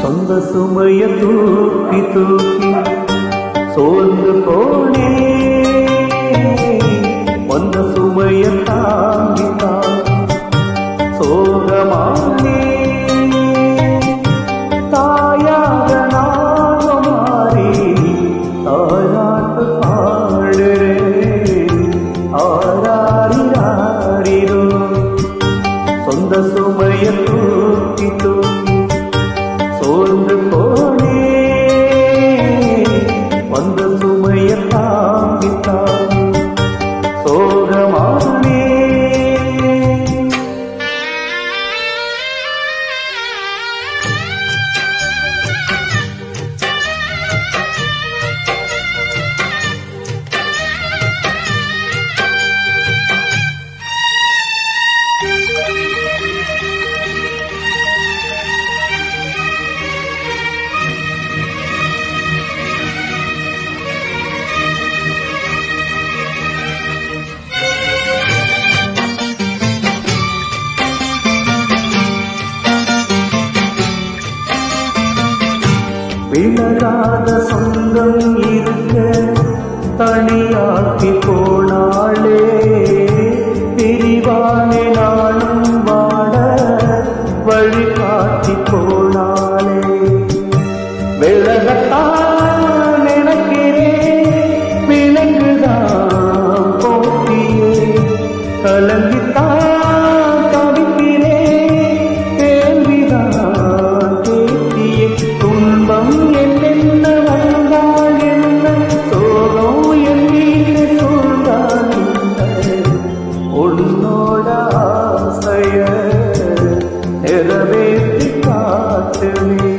சொந்த சுமைய தூக்கி தூக்கி சோர்ந்து போனே வந்த சுமைய தாங்கி தாங்கி சோகமானே தாயாக நாம மாறி தாயாட்டு பாடுறே ஆராரிராரிரோ சொந்த சுமைய தூக்கி தூக்கி சோர்ந்து போனே வந்த சுமைய தாங்கி தாங்கி சோகமானே விலகாத சொந்தம் இருக்க தனியாக்கி போனாளே பிரிவானே நானும் வாட வழிகாட்டி போனாளே விலகத்தான் நினைக்கிறேன் விலங்குதான் போட்டியே கலங்கித்தான் நிறைவேற்றி காட்டுமே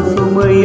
சுமைய